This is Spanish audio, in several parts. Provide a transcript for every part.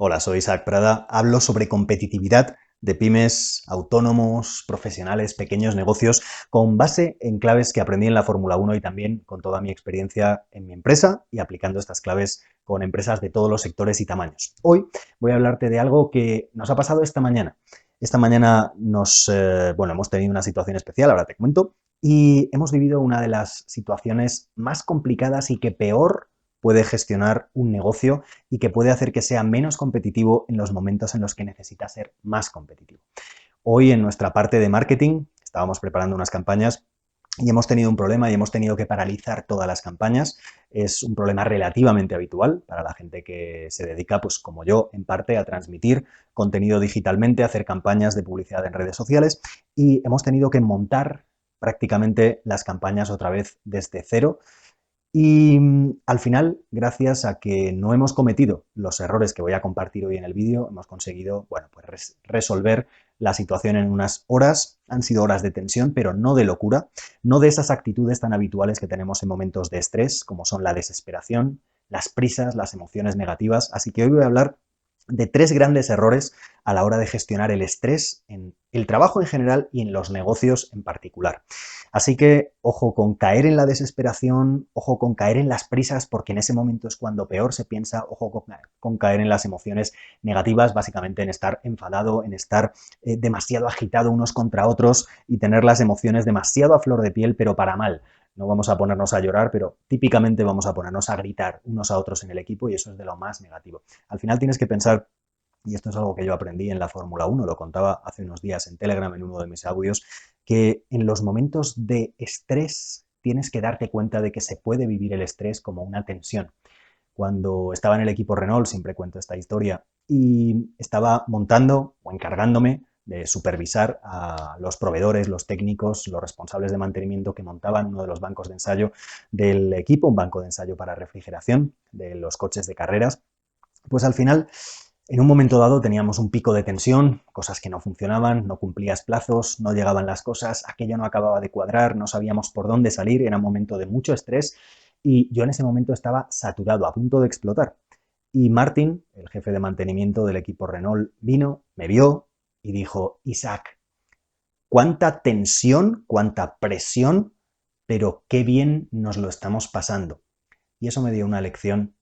Hola, soy Isaac Prada. Hablo sobre competitividad de pymes, autónomos, profesionales, pequeños negocios, con base en claves que aprendí en la Fórmula 1 y también con toda mi experiencia en mi empresa y aplicando estas claves con empresas de todos los sectores y tamaños. Hoy voy a hablarte de algo que nos ha pasado esta mañana. Esta mañana hemos tenido una situación especial, ahora te cuento, y hemos vivido una de las situaciones más complicadas y que peor puede gestionar un negocio y que puede hacer que sea menos competitivo en los momentos en los que necesita ser más competitivo. Hoy en nuestra parte de marketing estábamos preparando unas campañas y hemos tenido un problema y hemos tenido que paralizar todas las campañas. Es un problema relativamente habitual para la gente que se dedica, pues como yo, en parte a transmitir contenido digitalmente, a hacer campañas de publicidad en redes sociales y hemos tenido que montar prácticamente las campañas otra vez desde cero y al final, gracias a que no hemos cometido los errores que voy a compartir hoy en el vídeo, hemos conseguido, resolver la situación en unas horas. Han sido horas de tensión, pero no de locura, no de esas actitudes tan habituales que tenemos en momentos de estrés, como son la desesperación, las prisas, las emociones negativas. Así que hoy voy a hablar de 3 grandes errores a la hora de gestionar el estrés en el trabajo en general y en los negocios en particular. Así que ojo con caer en la desesperación, ojo con caer en las prisas, porque en ese momento es cuando peor se piensa, ojo con caer en las emociones negativas, básicamente en estar enfadado, en estar demasiado agitado unos contra otros y tener las emociones demasiado a flor de piel, pero para mal. No vamos a ponernos a llorar, pero típicamente vamos a ponernos a gritar unos a otros en el equipo y eso es de lo más negativo. Al final tienes que pensar, y esto es algo que yo aprendí en la Fórmula 1, lo contaba hace unos días en Telegram en uno de mis audios, que en los momentos de estrés tienes que darte cuenta de que se puede vivir el estrés como una tensión. Cuando estaba en el equipo Renault, siempre cuento esta historia, y estaba montando o encargándome de supervisar a los proveedores, los técnicos, los responsables de mantenimiento que montaban uno de los bancos de ensayo del equipo, un banco de ensayo para refrigeración de los coches de carreras. Pues al final, en un momento dado teníamos un pico de tensión, cosas que no funcionaban, no cumplías plazos, no llegaban las cosas, aquello no acababa de cuadrar, no sabíamos por dónde salir, era un momento de mucho estrés y yo en ese momento estaba saturado, a punto de explotar. Y Martin, el jefe de mantenimiento del equipo Renault, vino, me vio y dijo: Isaac, cuánta tensión, cuánta presión, pero qué bien nos lo estamos pasando. Y eso me dio una lección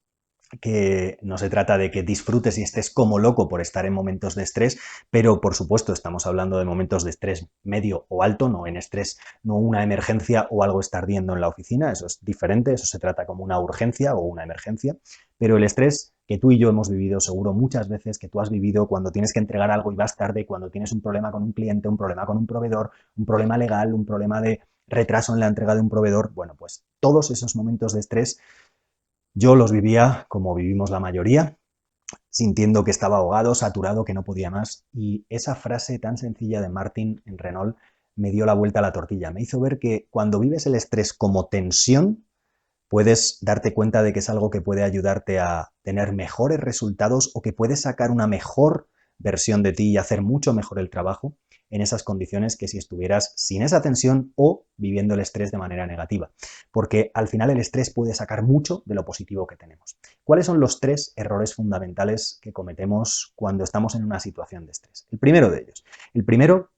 que no se trata de que disfrutes y estés como loco por estar en momentos de estrés, pero por supuesto estamos hablando de momentos de estrés medio o alto, no en estrés, no una emergencia o algo está ardiendo en la oficina, eso es diferente, eso se trata como una urgencia o una emergencia, pero el estrés que tú y yo hemos vivido seguro muchas veces, que tú has vivido cuando tienes que entregar algo y vas tarde, cuando tienes un problema con un cliente, un problema con un proveedor, un problema legal, un problema de retraso en la entrega de un proveedor, bueno, pues todos esos momentos de estrés yo los vivía como vivimos la mayoría, sintiendo que estaba ahogado, saturado, que no podía más. Y esa frase tan sencilla de Martin en Renault me dio la vuelta a la tortilla. Me hizo ver que cuando vives el estrés como tensión, puedes darte cuenta de que es algo que puede ayudarte a tener mejores resultados o que puedes sacar una mejor versión de ti y hacer mucho mejor el trabajo en esas condiciones que si estuvieras sin esa tensión o viviendo el estrés de manera negativa. Porque al final el estrés puede sacar mucho de lo positivo que tenemos. ¿Cuáles son los 3 errores fundamentales que cometemos cuando estamos en una situación de estrés? El primero de ellos. El primero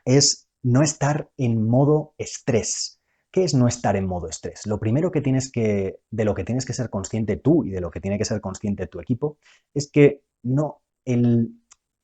es no estar en modo estrés. ¿Qué es no estar en modo estrés? Lo primero de lo que tienes que ser consciente tú y de lo que tiene que ser consciente tu equipo es que no, el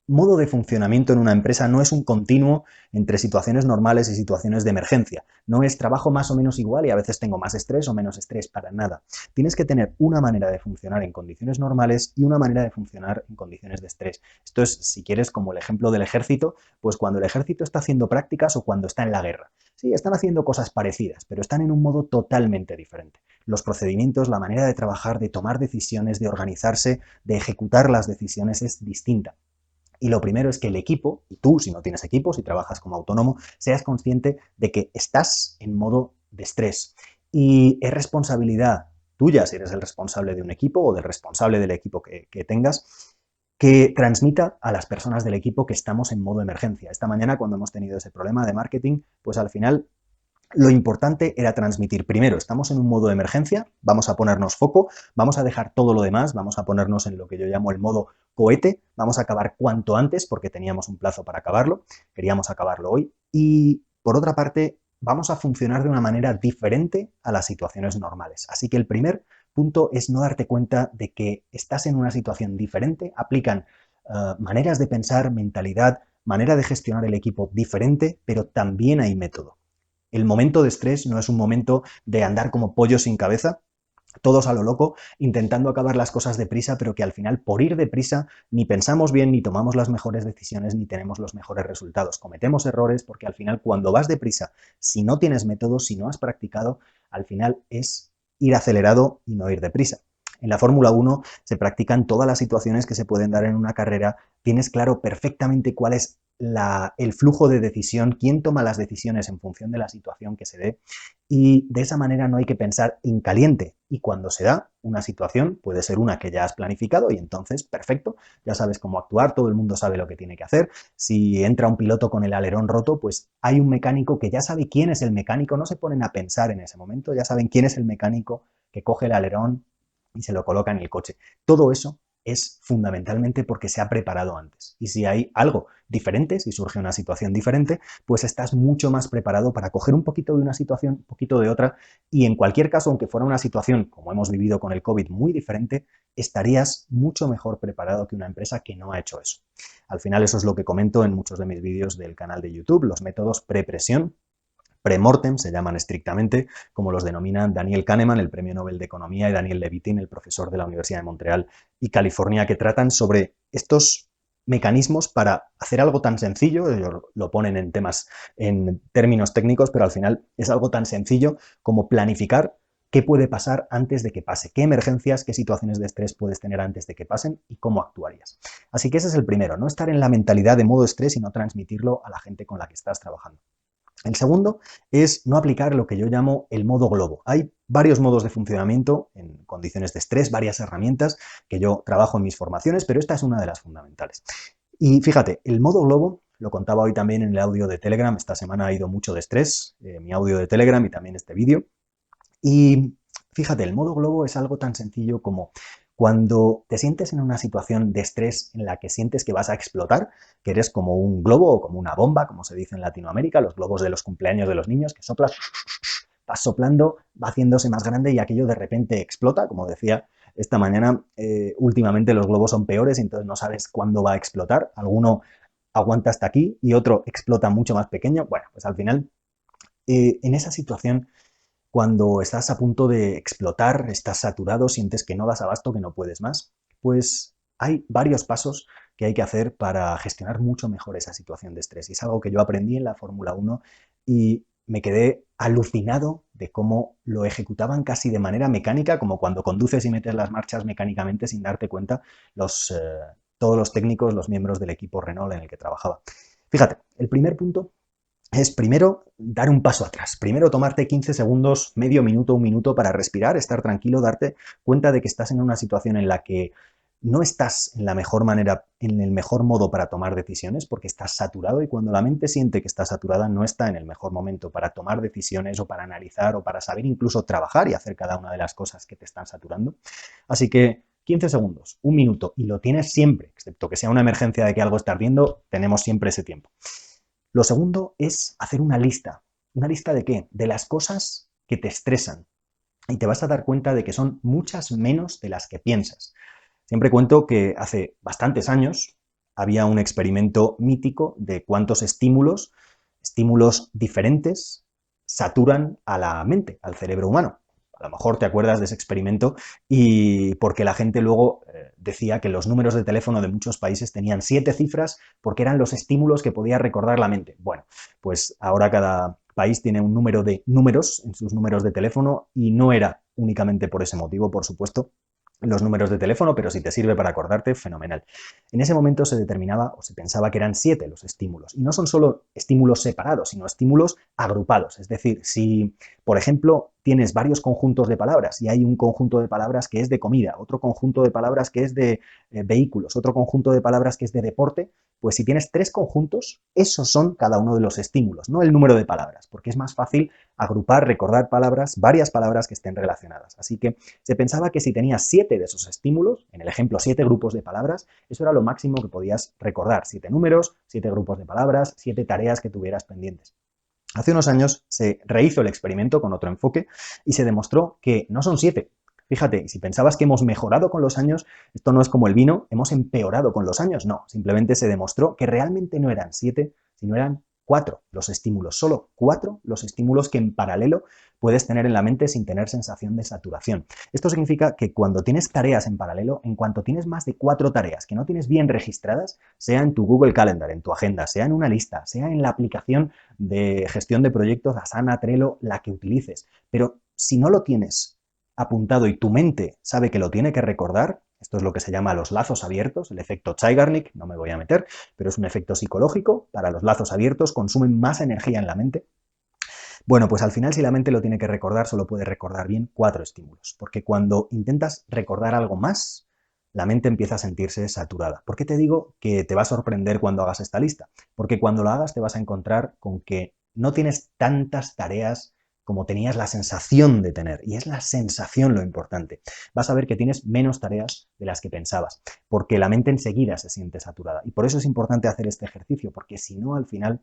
modo de funcionamiento en una empresa no es un continuo entre situaciones normales y situaciones de emergencia. No es trabajo más o menos igual y a veces tengo más estrés o menos estrés, para nada. Tienes que tener una manera de funcionar en condiciones normales y una manera de funcionar en condiciones de estrés. Esto es, si quieres, como el ejemplo del ejército, pues cuando el ejército está haciendo prácticas o cuando está en la guerra. Sí, están haciendo cosas parecidas, pero están en un modo totalmente diferente. Los procedimientos, la manera de trabajar, de tomar decisiones, de organizarse, de ejecutar las decisiones es distinta. Y lo primero es que el equipo, y tú si no tienes equipo, si trabajas como autónomo, seas consciente de que estás en modo de estrés. Y es responsabilidad tuya, si eres el responsable de un equipo o del responsable del equipo que tengas, que transmita a las personas del equipo que estamos en modo emergencia. Esta mañana, cuando hemos tenido ese problema de marketing, pues al final lo importante era transmitir, primero, estamos en un modo de emergencia, vamos a ponernos foco, vamos a dejar todo lo demás, vamos a ponernos en lo que yo llamo el modo cohete, vamos a acabar cuanto antes porque teníamos un plazo para acabarlo, queríamos acabarlo hoy. Y por otra parte, vamos a funcionar de una manera diferente a las situaciones normales. Así que el primer punto es no darte cuenta de que estás en una situación diferente, aplican maneras de pensar, mentalidad, manera de gestionar el equipo diferente, pero también hay método. El momento de estrés no es un momento de andar como pollo sin cabeza, todos a lo loco, intentando acabar las cosas deprisa, pero que al final, por ir deprisa, ni pensamos bien, ni tomamos las mejores decisiones, ni tenemos los mejores resultados. Cometemos errores porque al final, cuando vas deprisa, si no tienes método, si no has practicado, al final es ir acelerado y no ir deprisa. En la Fórmula 1 se practican todas las situaciones que se pueden dar en una carrera, tienes claro perfectamente cuál es el flujo de decisión, quién toma las decisiones en función de la situación que se dé, y de esa manera no hay que pensar en caliente. Y cuando se da una situación, puede ser una que ya has planificado y entonces, perfecto, ya sabes cómo actuar, todo el mundo sabe lo que tiene que hacer. Si entra un piloto con el alerón roto, pues hay un mecánico que ya sabe quién es el mecánico, no se ponen a pensar en ese momento, ya saben quién es el mecánico que coge el alerón y se lo coloca en el coche. Todo eso es fundamentalmente porque se ha preparado antes. Y si hay algo diferente, si surge una situación diferente, pues estás mucho más preparado para coger un poquito de una situación, un poquito de otra, y en cualquier caso, aunque fuera una situación, como hemos vivido con el COVID, muy diferente, estarías mucho mejor preparado que una empresa que no ha hecho eso. Al final eso es lo que comento en muchos de mis vídeos del canal de YouTube, los métodos pre-presión, Premortem se llaman estrictamente, como los denominan Daniel Kahneman, el Premio Nobel de Economía, y Daniel Levitin, el profesor de la Universidad de Montreal y California, que tratan sobre estos mecanismos para hacer algo tan sencillo, ellos lo ponen en en términos técnicos, pero al final es algo tan sencillo como planificar qué puede pasar antes de que pase, qué emergencias, qué situaciones de estrés puedes tener antes de que pasen y cómo actuarías. Así que ese es el primero, no estar en la mentalidad de modo estrés y no transmitirlo a la gente con la que estás trabajando. El segundo es no aplicar lo que yo llamo el modo globo. Hay varios modos de funcionamiento en condiciones de estrés, varias herramientas que yo trabajo en mis formaciones, pero esta es una de las fundamentales. Y fíjate, el modo globo, lo contaba hoy también en el audio de Telegram, esta semana ha ido mucho de estrés, mi audio de Telegram y también este vídeo. Y fíjate, el modo globo es algo tan sencillo como cuando te sientes en una situación de estrés en la que sientes que vas a explotar, que eres como un globo o como una bomba, como se dice en Latinoamérica, los globos de los cumpleaños de los niños, que soplas, vas soplando, va haciéndose más grande y aquello de repente explota, como decía esta mañana, últimamente los globos son peores, entonces no sabes cuándo va a explotar, alguno aguanta hasta aquí y otro explota mucho más pequeño. Bueno, pues al final, en esa situación, cuando estás a punto de explotar, estás saturado, sientes que no das abasto, que no puedes más, pues hay varios pasos que hay que hacer para gestionar mucho mejor esa situación de estrés. Y es algo que yo aprendí en la Fórmula 1 y me quedé alucinado de cómo lo ejecutaban casi de manera mecánica, como cuando conduces y metes las marchas mecánicamente sin darte cuenta todos los técnicos, los miembros del equipo Renault en el que trabajaba. Fíjate, el primer punto es primero dar un paso atrás, primero tomarte 15 segundos, medio minuto, un minuto para respirar, estar tranquilo, darte cuenta de que estás en una situación en la que no estás en la mejor manera, en el mejor modo para tomar decisiones porque estás saturado y cuando la mente siente que está saturada no está en el mejor momento para tomar decisiones o para analizar o para saber incluso trabajar y hacer cada una de las cosas que te están saturando. Así que 15 segundos, un minuto y lo tienes siempre, excepto que sea una emergencia de que algo está ardiendo, tenemos siempre ese tiempo. Lo segundo es hacer una lista. ¿Una lista de qué? De las cosas que te estresan. Y te vas a dar cuenta de que son muchas menos de las que piensas. Siempre cuento que hace bastantes años había un experimento mítico de cuántos estímulos diferentes, saturan a la mente, al cerebro humano. A lo mejor te acuerdas de ese experimento y porque la gente luego decía que los números de teléfono de muchos países tenían 7 cifras porque eran los estímulos que podía recordar la mente. Bueno, pues ahora cada país tiene un número de números en sus números de teléfono y no era únicamente por ese motivo, por supuesto, los números de teléfono, pero si te sirve para acordarte, fenomenal. En ese momento se determinaba o se pensaba que eran 7 los estímulos. Y no son solo estímulos separados, sino estímulos agrupados. Es decir, si, por ejemplo, tienes varios conjuntos de palabras y hay un conjunto de palabras que es de comida, otro conjunto de palabras que es de vehículos, otro conjunto de palabras que es de deporte, pues si tienes 3 conjuntos, esos son cada uno de los estímulos, no el número de palabras, porque es más fácil agrupar, recordar palabras, varias palabras que estén relacionadas. Así que se pensaba que si tenías 7 de esos estímulos, en el ejemplo 7 grupos de palabras, eso era lo máximo que podías recordar, 7 números, 7 grupos de palabras, 7 tareas que tuvieras pendientes. Hace unos años se rehizo el experimento con otro enfoque y se demostró que no son 7. Fíjate, si pensabas que hemos mejorado con los años, esto no es como el vino, hemos empeorado con los años, no, simplemente se demostró que realmente no eran 7, sino eran 4 los estímulos, solo 4 los estímulos que en paralelo puedes tener en la mente sin tener sensación de saturación. Esto significa que cuando tienes tareas en paralelo, en cuanto tienes más de 4 tareas que no tienes bien registradas, sea en tu Google Calendar, en tu agenda, sea en una lista, sea en la aplicación de gestión de proyectos, Asana, Trello, la que utilices, pero si no lo tienes apuntado y tu mente sabe que lo tiene que recordar, esto es lo que se llama los lazos abiertos, el efecto Zeigarnik, no me voy a meter, pero es un efecto psicológico. Para los lazos abiertos consumen más energía en la mente. Bueno, pues al final si la mente lo tiene que recordar, solo puede recordar bien 4 estímulos, porque cuando intentas recordar algo más, la mente empieza a sentirse saturada. ¿Por qué te digo que te va a sorprender cuando hagas esta lista? Porque cuando lo hagas te vas a encontrar con que no tienes tantas tareas como tenías la sensación de tener, y es la sensación lo importante. Vas a ver que tienes menos tareas de las que pensabas, porque la mente enseguida se siente saturada. Y por eso es importante hacer este ejercicio, porque si no, al final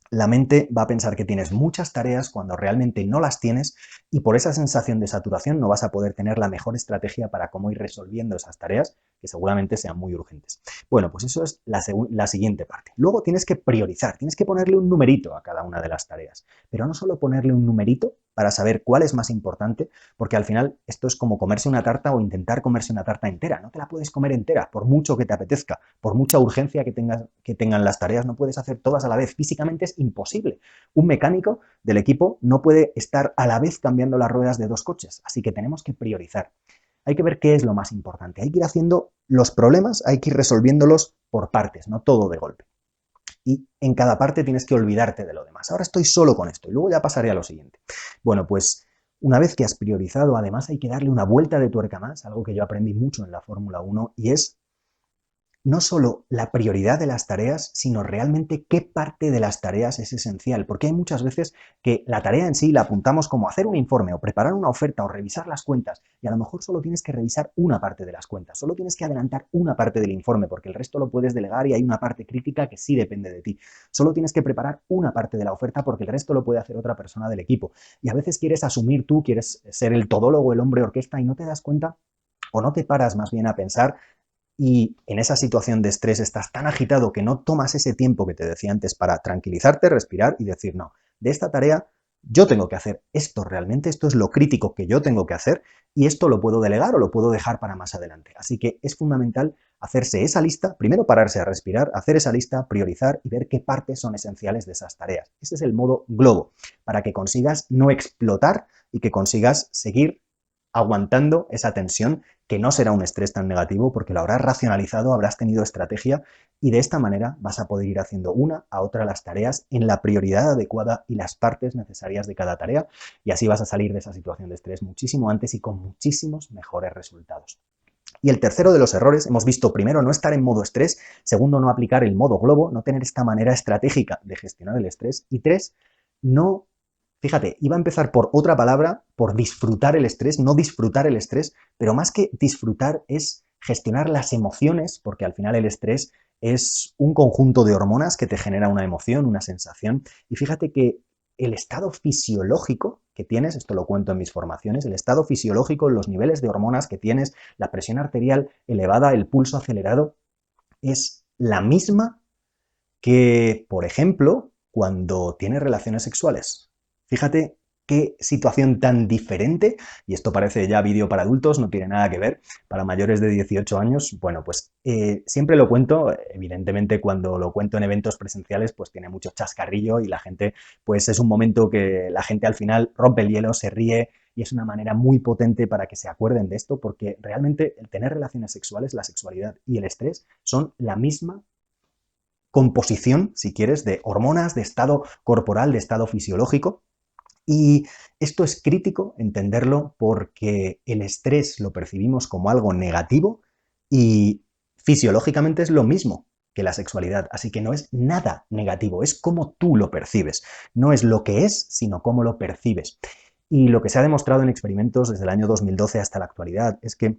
la mente va a pensar que tienes muchas tareas cuando realmente no las tienes y por esa sensación de saturación no vas a poder tener la mejor estrategia para cómo ir resolviendo esas tareas que seguramente sean muy urgentes. Bueno, pues eso es la siguiente parte. Luego tienes que priorizar, tienes que ponerle un numerito a cada una de las tareas, pero no solo ponerle un numerito para saber cuál es más importante, porque al final esto es como comerse una tarta o intentar comerse una tarta entera. No te la puedes comer entera, por mucho que te apetezca, por mucha urgencia que tengan las tareas, no puedes hacer todas a la vez. Físicamente es imposible. Un mecánico del equipo no puede estar a la vez cambiando las ruedas de 2 coches, así que tenemos que priorizar. Hay que ver qué es lo más importante. Hay que ir haciendo los problemas, hay que ir resolviéndolos por partes, no todo de golpe. Y en cada parte tienes que olvidarte de lo demás. Ahora estoy solo con esto y luego ya pasaré a lo siguiente. Bueno, pues una vez que has priorizado, además hay que darle una vuelta de tuerca más, algo que yo aprendí mucho en la Fórmula 1, y es no solo la prioridad de las tareas, sino realmente qué parte de las tareas es esencial, porque hay muchas veces que la tarea en sí la apuntamos como hacer un informe o preparar una oferta o revisar las cuentas y a lo mejor solo tienes que revisar una parte de las cuentas, solo tienes que adelantar una parte del informe porque el resto lo puedes delegar y hay una parte crítica que sí depende de ti. Solo tienes que preparar una parte de la oferta porque el resto lo puede hacer otra persona del equipo y a veces quieres asumir tú, quieres ser el todólogo, el hombre orquesta y no te das cuenta o no te paras más bien a pensar y en esa situación de estrés estás tan agitado que no tomas ese tiempo que te decía antes para tranquilizarte, respirar y decir, no, de esta tarea yo tengo que hacer esto realmente, esto es lo crítico que yo tengo que hacer y esto lo puedo delegar o lo puedo dejar para más adelante. Así que es fundamental hacerse esa lista, primero pararse a respirar, hacer esa lista, priorizar y ver qué partes son esenciales de esas tareas. Ese es el modo globo, para que consigas no explotar y que consigas seguir aguantando esa tensión, que no será un estrés tan negativo porque lo habrás racionalizado, habrás tenido estrategia y de esta manera vas a poder ir haciendo una a otra las tareas en la prioridad adecuada y las partes necesarias de cada tarea y así vas a salir de esa situación de estrés muchísimo antes y con muchísimos mejores resultados. Y el tercero de los errores, hemos visto primero no estar en modo estrés, segundo no aplicar el modo globo, no tener esta manera estratégica de gestionar el estrés y tres, no. Fíjate, iba a empezar por otra palabra, por disfrutar el estrés, no disfrutar el estrés, pero más que disfrutar es gestionar las emociones, porque al final el estrés es un conjunto de hormonas que te genera una emoción, una sensación, y fíjate que el estado fisiológico que tienes, esto lo cuento en mis formaciones, el estado fisiológico, los niveles de hormonas que tienes, la presión arterial elevada, el pulso acelerado, es la misma que, por ejemplo, cuando tienes relaciones sexuales. Fíjate qué situación tan diferente, y esto parece ya vídeo para adultos, no tiene nada que ver, para mayores de 18 años, bueno, pues siempre lo cuento, evidentemente cuando lo cuento en eventos presenciales, pues tiene mucho chascarrillo y la gente, pues es un momento que la gente al final rompe el hielo, se ríe, y es una manera muy potente para que se acuerden de esto, porque realmente el tener relaciones sexuales, la sexualidad y el estrés son la misma composición, si quieres, de hormonas, de estado corporal, de estado fisiológico. Y esto es crítico entenderlo porque el estrés lo percibimos como algo negativo y fisiológicamente es lo mismo que la sexualidad, así que no es nada negativo, es cómo tú lo percibes, no es lo que es, sino cómo lo percibes. Y lo que se ha demostrado en experimentos desde el año 2012 hasta la actualidad es que,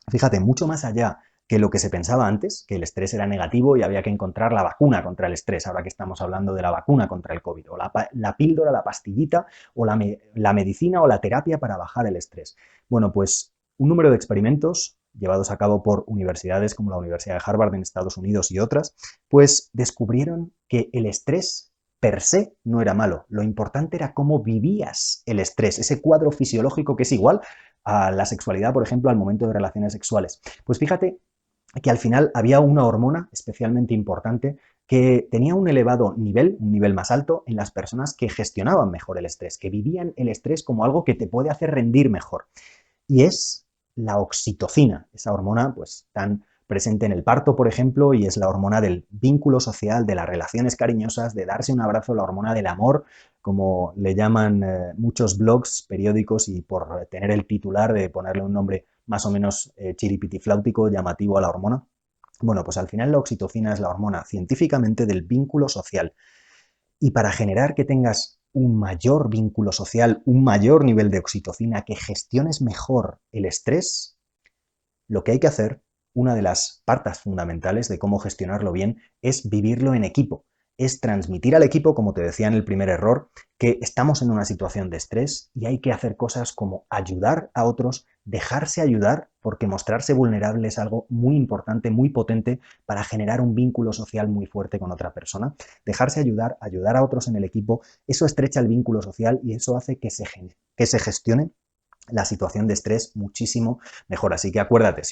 fíjate, mucho más allá que lo que se pensaba antes, que el estrés era negativo y había que encontrar la vacuna contra el estrés, ahora que estamos hablando de la vacuna contra el COVID, o la píldora, la pastillita, o la medicina o la terapia para bajar el estrés. Bueno, pues un número de experimentos llevados a cabo por universidades como la Universidad de Harvard en Estados Unidos y otras, pues descubrieron que el estrés per se no era malo. Lo importante era cómo vivías el estrés, ese cuadro fisiológico que es igual a la sexualidad, por ejemplo, al momento de relaciones sexuales. Pues fíjate que al final había una hormona especialmente importante que tenía un elevado nivel, un nivel más alto, en las personas que gestionaban mejor el estrés, que vivían el estrés como algo que te puede hacer rendir mejor. Y es la oxitocina, esa hormona pues tan presente en el parto, por ejemplo, y es la hormona del vínculo social, de las relaciones cariñosas, de darse un abrazo, la hormona del amor, como le llaman muchos blogs, periódicos, y por tener el titular de ponerle un nombre más o menos chiripitifláutico, llamativo a la hormona. Bueno, pues al final la oxitocina es la hormona científicamente del vínculo social. Y para generar que tengas un mayor vínculo social, un mayor nivel de oxitocina, que gestiones mejor el estrés, lo que hay que hacer, una de las partes fundamentales de cómo gestionarlo bien, es vivirlo en equipo. Es transmitir al equipo, como te decía en el primer error, que estamos en una situación de estrés y hay que hacer cosas como ayudar a otros, dejarse ayudar, porque mostrarse vulnerable es algo muy importante, muy potente para generar un vínculo social muy fuerte con otra persona. Dejarse ayudar, ayudar a otros en el equipo, eso estrecha el vínculo social y eso hace que se gestione la situación de estrés muchísimo mejor. Así que acuérdate,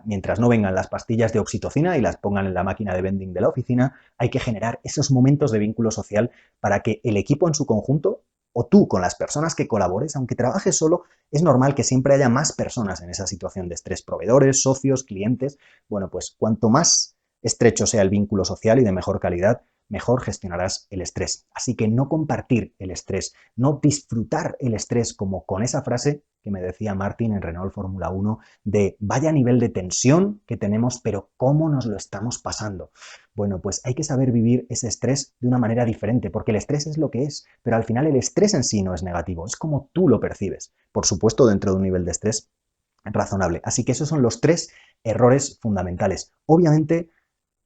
mientras no vengan las pastillas de oxitocina y las pongan en la máquina de vending de la oficina, hay que generar esos momentos de vínculo social para que el equipo en su conjunto o tú con las personas que colabores, aunque trabajes solo, es normal que siempre haya más personas en esa situación de estrés, proveedores, socios, clientes. Bueno, pues cuanto más estrecho sea el vínculo social y de mejor calidad, mejor gestionarás el estrés. Así que no compartir el estrés, no disfrutar el estrés como con esa frase que me decía Martin en Renault Fórmula 1 de vaya nivel de tensión que tenemos, pero cómo nos lo estamos pasando. Bueno, pues hay que saber vivir ese estrés de una manera diferente, porque el estrés es lo que es, pero al final el estrés en sí no es negativo, es como tú lo percibes. Por supuesto, dentro de un nivel de estrés razonable. Así que esos son los 3 errores fundamentales. Obviamente,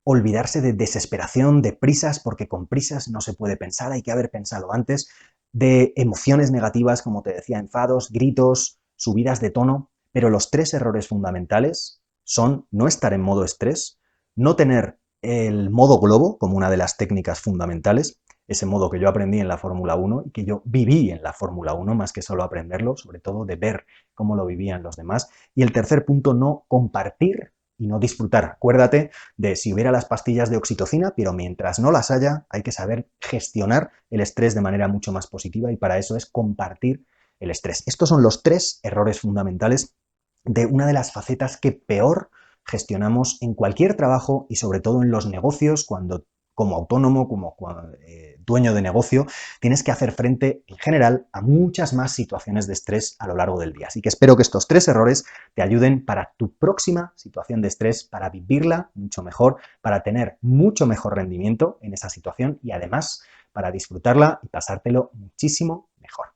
olvidarse de desesperación, de prisas, porque con prisas no se puede pensar, hay que haber pensado antes, de emociones negativas, como te decía, enfados, gritos, subidas de tono, pero los 3 errores fundamentales son no estar en modo estrés, no tener el modo globo como una de las técnicas fundamentales, ese modo que yo aprendí en la Fórmula 1 y que yo viví en la Fórmula 1 más que solo aprenderlo, sobre todo de ver cómo lo vivían los demás. Y el tercer punto, no compartir y no disfrutar. Acuérdate de si hubiera las pastillas de oxitocina, pero mientras no las haya, hay que saber gestionar el estrés de manera mucho más positiva y para eso es compartir el estrés. Estos son los 3 errores fundamentales de una de las facetas que peor gestionamos en cualquier trabajo y sobre todo en los negocios, cuando como autónomo, como dueño de negocio, tienes que hacer frente en general a muchas más situaciones de estrés a lo largo del día. Así que espero que estos 3 errores te ayuden para tu próxima situación de estrés, para vivirla mucho mejor, para tener mucho mejor rendimiento en esa situación y además para disfrutarla y pasártelo muchísimo mejor.